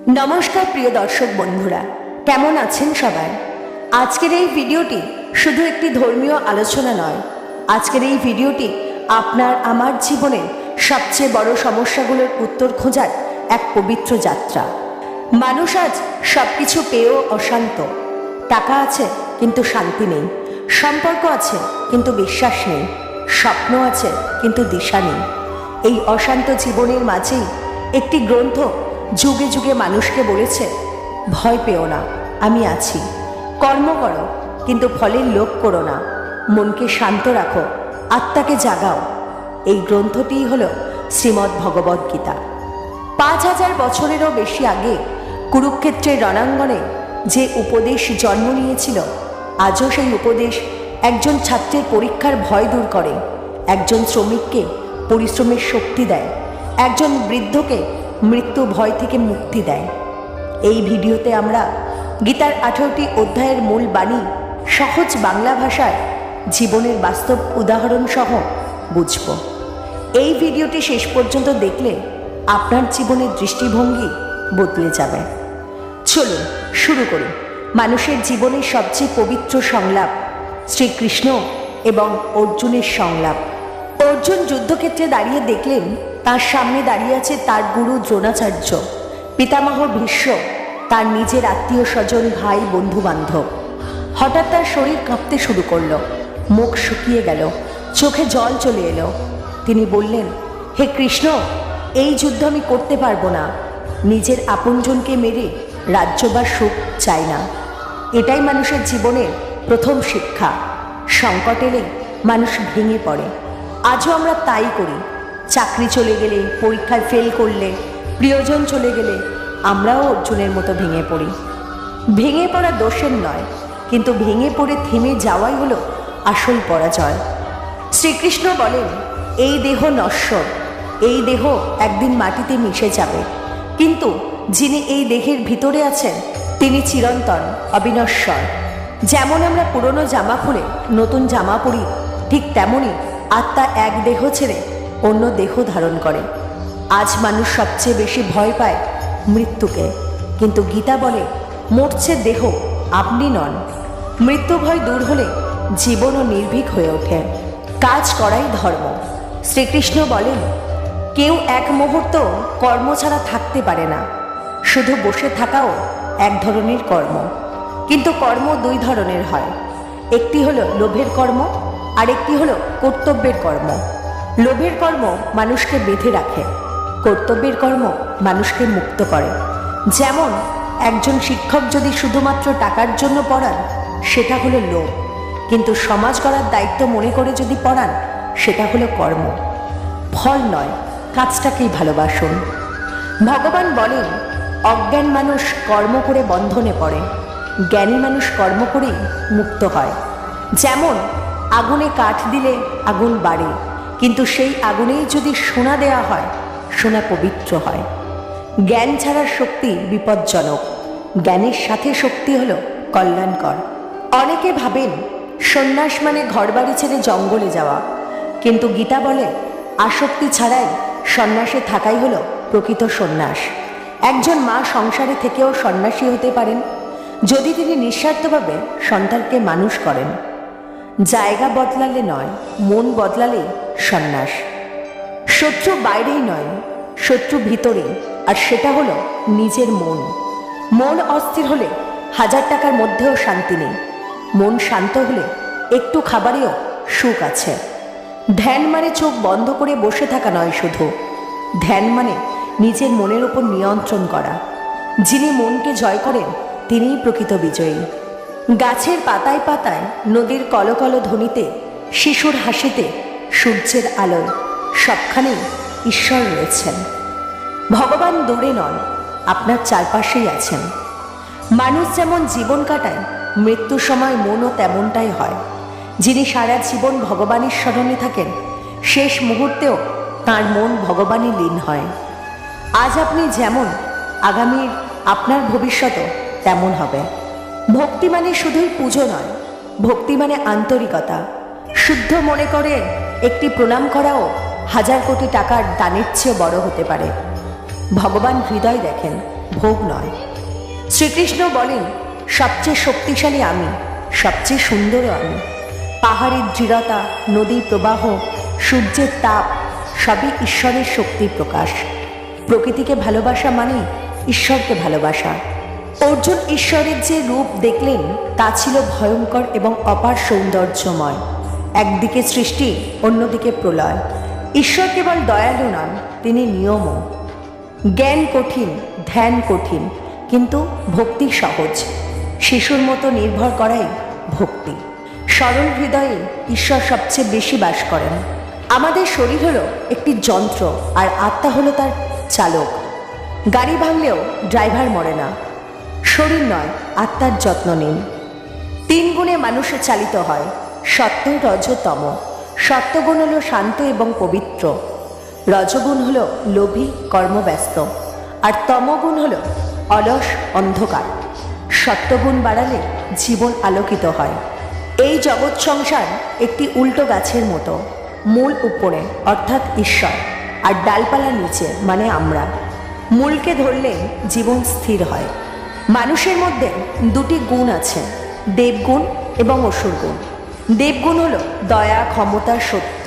নমস্কার প্রিয় দর্শক বন্ধুরা, কেমন আছেন সবাই? আজকের এই ভিডিওটি শুধু একটি ধর্মীয় আলোচনা নয়। আজকের এই ভিডিওটি আপনার আমার জীবনের সবচেয়ে বড় সমস্যাগুলোর উত্তর খোঁজার এক পবিত্র যাত্রা। মানুষ আজ সব কিছু পেয়েও অশান্ত। টাকা আছে কিন্তু শান্তি নেই, সম্পর্ক আছে কিন্তু বিশ্বাস নেই, স্বপ্ন আছে কিন্তু দিশা নেই। এই অশান্ত জীবনের মাঝেই একটি গ্রন্থ যুগে যুগে মানুষকে বলেছে, ভয় পেও না, আমি আছি। কর্ম করো কিন্তু ফলের লোভ করো না, মনকে শান্ত রাখো, আত্মাকে জাগাও। এই গ্রন্থটিই হল শ্রীমদ্ ভগবদ্ গীতা। 5000 বছরেরও বেশি আগে কুরুক্ষেত্রের রণাঙ্গনে যে উপদেশ জন্ম নিয়েছিল, আজও সেই উপদেশ একজন ছাত্রের পরীক্ষার ভয় দূর করে, একজন শ্রমিককে পরিশ্রমের শক্তি দেয়, একজন বৃদ্ধকে মৃত্যু ভয় থেকে মুক্তি দেয়। এই ভিডিওতে আমরা গীতার 18টি অধ্যায়ের মূল বাণী সহজ বাংলা ভাষায় জীবনের বাস্তব উদাহরণ সহ বুঝব। এই ভিডিওটি শেষ পর্যন্ত দেখলে আপনার জীবনের দৃষ্টিভঙ্গি বদলে যাবে। চলুন শুরু করি মানুষের জীবনের সবচেয়ে পবিত্র সংলাপ, শ্রীকৃষ্ণ এবং অর্জুনের সংলাপ। অর্জুন যুদ্ধক্ষেত্রে দাঁড়িয়ে দেখলেন তার সামনে দাঁড়িয়ে আছে তার গুরু দ্রোণাচার্য, পিতামহ ভীষ্ম, তার নিজের আত্মীয় স্বজন, ভাই, বন্ধু বান্ধব। হঠাৎ তার শরীর কাঁপতে শুরু করলো, মুখ শুকিয়ে গেল, চোখে জল চলে এলো। তিনি বললেন, হে কৃষ্ণ, এই যুদ্ধ আমি করতে পারবো না। নিজের আপনজনকে মেরে রাজ্য বা সুখ চাই না। এটাই মানুষের জীবনের প্রথম শিক্ষা। সংকট এলে মানুষ ভেঙে পড়ে। আজও আমরা তাই করি। চাকরি চলে গেলে, পরীক্ষায় ফেল করলে, প্রিয়জন চলে গেলে আমরাও অর্জুনের মতো ভেঙে পড়ি। ভেঙে পড়া দোষের নয়, কিন্তু ভেঙে পড়ে থেমে যাওয়াই হলো আসল পরাজয়। শ্রীকৃষ্ণ বলেন, এই দেহ নশ্বর, এই দেহ একদিন মাটিতে মিশে যাবে, কিন্তু যিনি এই দেহের ভিতরে আছেন তিনি চিরন্তন, অবিনশ্বর। যেমন আমরা পুরনো জামা খুলে নতুন জামা পরি, ঠিক তেমনই আত্মা এক দেহ ছেড়ে অন্য দেহ ধারণ করে। আজ মানুষ সবচেয়ে বেশি ভয় পায় মৃত্যুকে, কিন্তু গীতা বলে, মরছে দেহ, আপনি নন। মৃত্যু ভয় দূর হলে জীবনও নির্ভীক হয়ে ওঠে। কাজ করাই ধর্ম। শ্রীকৃষ্ণ বলেন, কেউ এক মুহূর্ত কর্ম ছাড়া থাকতে পারে না। শুধু বসে থাকাও এক ধরনের কর্ম, কিন্তু কর্ম দুই ধরনের হয়। একটি হলো লোভের কর্ম, আর একটি হলো কর্তব্যের কর্ম। লোভের কর্ম মানুষকে বেঁধে রাখে, কর্তব্যের কর্ম মানুষকে মুক্ত করে। যেমন একজন শিক্ষক যদি শুধুমাত্র টাকার জন্য পড়ান, সেটা হলো লোভ, কিন্তু সমাজ গড়ার দায়িত্ব মনে করে যদি পড়ান, সেটা হলো কর্ম। ফল নয়, কাজটাকেই ভালোবাসুন। ভগবান বলেন, অজ্ঞান মানুষ কর্ম করে বন্ধনে পড়ে, জ্ঞানী মানুষ কর্ম করেই মুক্ত হয়। যেমন আগুনে কাঠ দিলে আগুন বাড়ে, কিন্তু সেই আগুনেই যদি সোনা দেয়া হয়, সোনা পবিত্র হয়। জ্ঞান ছাড়ার শক্তি বিপজ্জনক, জ্ঞানের সাথে শক্তি হলো কল্যাণকর। অনেকে ভাবেন সন্ন্যাস মানে ঘরবাড়ি ছেড়ে জঙ্গলে যাওয়া, কিন্তু গীতা বলে, আসক্তি ছাড়াই সন্ন্যাসে থাকাই হলো প্রকৃত সন্ন্যাস। একজন মা সংসারে থেকেও সন্ন্যাসী হতে পারেন যদি তিনি নিঃস্বার্থভাবে সন্তানকে মানুষ করেন। জায়গা বদলালে নয়, মন বদলালেই সন্ন্যাস। শত্রু বাইরেই নয়, শত্রু ভিতরেই, আর সেটা হলো নিজের মন। মন অস্থির হলে 1000 টাকার মধ্যেও শান্তি নেই। মন শান্ত হলে একটু খাবারেও সুখ আছে। ধ্যান মানে চোখ বন্ধ করে বসে থাকা নয় শুধু, ধ্যান মানে নিজের মনের উপর নিয়ন্ত্রণ করা। যিনি মনকে জয় করেন তিনিই প্রকৃত বিজয়ী। গাছের পাতায় পাতায়, নদীর কলকল ধ্বনিতে, শিশুর হাসিতে, সূর্যের আলোয়, সবখানেই ঈশ্বর রয়েছেন। ভগবান দূরে নন, আপনার চারপাশেই আছেন। মানুষ যেমন জীবন কাটায়, মৃত্যুর সময় মনও তেমনটাই হয়। যিনি সারা জীবন ভগবানের স্মরণে থাকেন, শেষ মুহূর্তেও তাঁর মন ভগবানে লীন হয়। আজ আপনি যেমন, আগামীর আপনার ভবিষ্যৎও তেমন হবে। ভক্তি মানে শুধুই পুজো নয়, ভক্তি মানে আন্তরিকতা। শুদ্ধ মনে করে একটি প্রণাম করাও 1000 কোটি টাকার দানের চেয়ে বড় হতে পারে। ভগবান হৃদয় দেখেন, ভোগ নয়। শ্রীকৃষ্ণ বলেন, সবচেয়ে শক্তিশালী আমি, সবচেয়ে সুন্দরও আমি। পাহাড়ের দৃঢ়তা, নদীর প্রবাহ, সূর্যের তাপ সবই ঈশ্বরের শক্তির প্রকাশ। প্রকৃতিকে ভালোবাসা মানে ঈশ্বরকে ভালোবাসা। অর্জুন ঈশ্বরের যে রূপ দেখলেন তা ছিল ভয়ঙ্কর এবং অপার সৌন্দর্যময়। একদিকে সৃষ্টি, অন্যদিকে প্রলয়। ঈশ্বর কেবল দয়ালু নন, তিনি নিয়মও। জ্ঞান কঠিন, ধ্যান কঠিন, কিন্তু ভক্তি সহজ। শিশুর মতো নির্ভর করাই ভক্তি। সরল হৃদয়ে ঈশ্বর সবচেয়ে বেশি বাস করেন। আমাদের শরীর হলো একটি যন্ত্র, আর আত্মা হলো তার চালক। গাড়ি ভাঙলেও ড্রাইভার মরে না। শরীর নয়, আত্মার যত্ন নিন। 3 গুণে মানুষ চালিত হয়, সত্য, রজ, তম। সত্যগুণ হলো শান্ত এবং পবিত্র, রজগুণ হলো লোভী, কর্মব্যস্ত, আর তমগুণ হলো অলস, অন্ধকার। সত্যগুণ বাড়ালে জীবন আলোকিত হয়। এই জগৎ সংসার একটি উল্টো গাছের মতো, মূল উপরে অর্থাৎ ঈশ্বর, আর ডালপালা নিচে মানে আমরা। মূলকে ধরলে জীবন স্থির হয়। মানুষের মধ্যে 2টি গুণ আছে, দেবগুণ এবং অসুর গুণ। দেবগুণ হলো দয়া, ক্ষমতা, সত্য,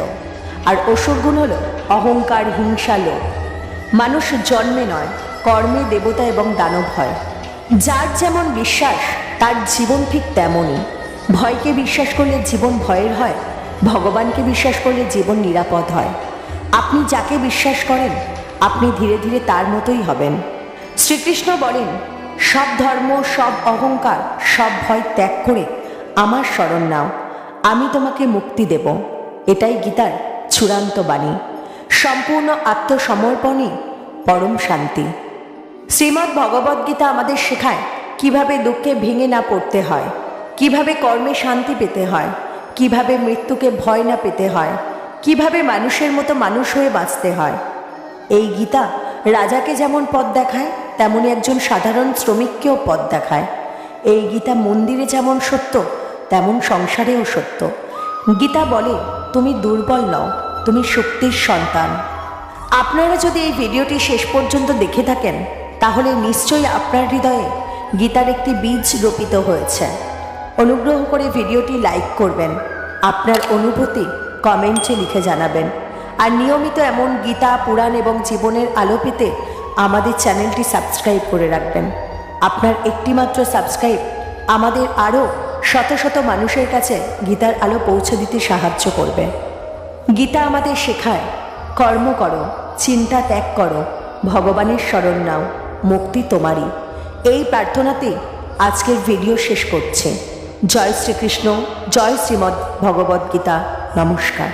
আর অসুর গুণ হলো অহংকার, হিংসা, লোভ। মানুষ জন্মে নয়, কর্মে দেবতা এবং দানব হয়। যার যেমন বিশ্বাস তার জীবন ঠিক তেমনই। ভয়কে বিশ্বাস করলে জীবন ভয়ের হয়, ভগবানকে বিশ্বাস করলে জীবন নিরাপদ হয়। আপনি যাকে বিশ্বাস করেন আপনি ধীরে ধীরে তার মতোই হবেন। শ্রীকৃষ্ণ বলেন, সব ধর্ম, সব অহংকার, সব ভয় ত্যাগ করে আমার শরণ নাও, আমি তোমাকে মুক্তি দেব। এটাই গীতার চূড়ান্ত বাণী। সম্পূর্ণ আত্মসমর্পণই পরম শান্তি। শ্রীমদ্ ভগবদ্গীতা আমাদের শেখায় কিভাবে দুঃখে ভেঙে না পড়তে হয়, কিভাবে কর্মে শান্তি পেতে হয়, কিভাবে মৃত্যুকে ভয় না পেতে হয়, কিভাবে মানুষের মতো মানুষ হয়ে বাঁচতে হয়। এই গীতা রাজাকে যেমন পথ দেখায় তেমনি একজন সাধারণ শ্রমিককেও পথ দেখায়। এই গীতা মন্দিরে যেমন সত্য তেমন সংসারেও সত্য। গীতা বলে, তুমি দুর্বল নও, তুমি শক্তির সন্তান। আপনারা যদি এই ভিডিওটি শেষ পর্যন্ত দেখে থাকেন তাহলে নিশ্চয়ই আপনার হৃদয়ে গীতার একটি বীজ রোপিত হয়েছে। অনুগ্রহ করে ভিডিওটি লাইক করবেন, আপনার অনুভূতি কমেন্টে লিখে জানাবেন, আর নিয়মিত এমন গীতা, পুরাণ এবং জীবনের আলো পেতে আমাদের চ্যানেলটি সাবস্ক্রাইব করে রাখবেন। আপনার একটিমাত্র সাবস্ক্রাইব আমাদের আরও শত শত মানুষের কাছে গীতার আলো পৌঁছে দিতে সাহায্য করবে। গীতা আমাদের শেখায়, কর্ম করো, চিন্তা ত্যাগ করো, ভগবানের শরণ নাও, মুক্তি তোমারই। এই প্রার্থনাতে আজকের ভিডিও শেষ করছে। জয় শ্রীকৃষ্ণ, জয় শ্রীমদ্ ভগবদ্গীতা। নমস্কার।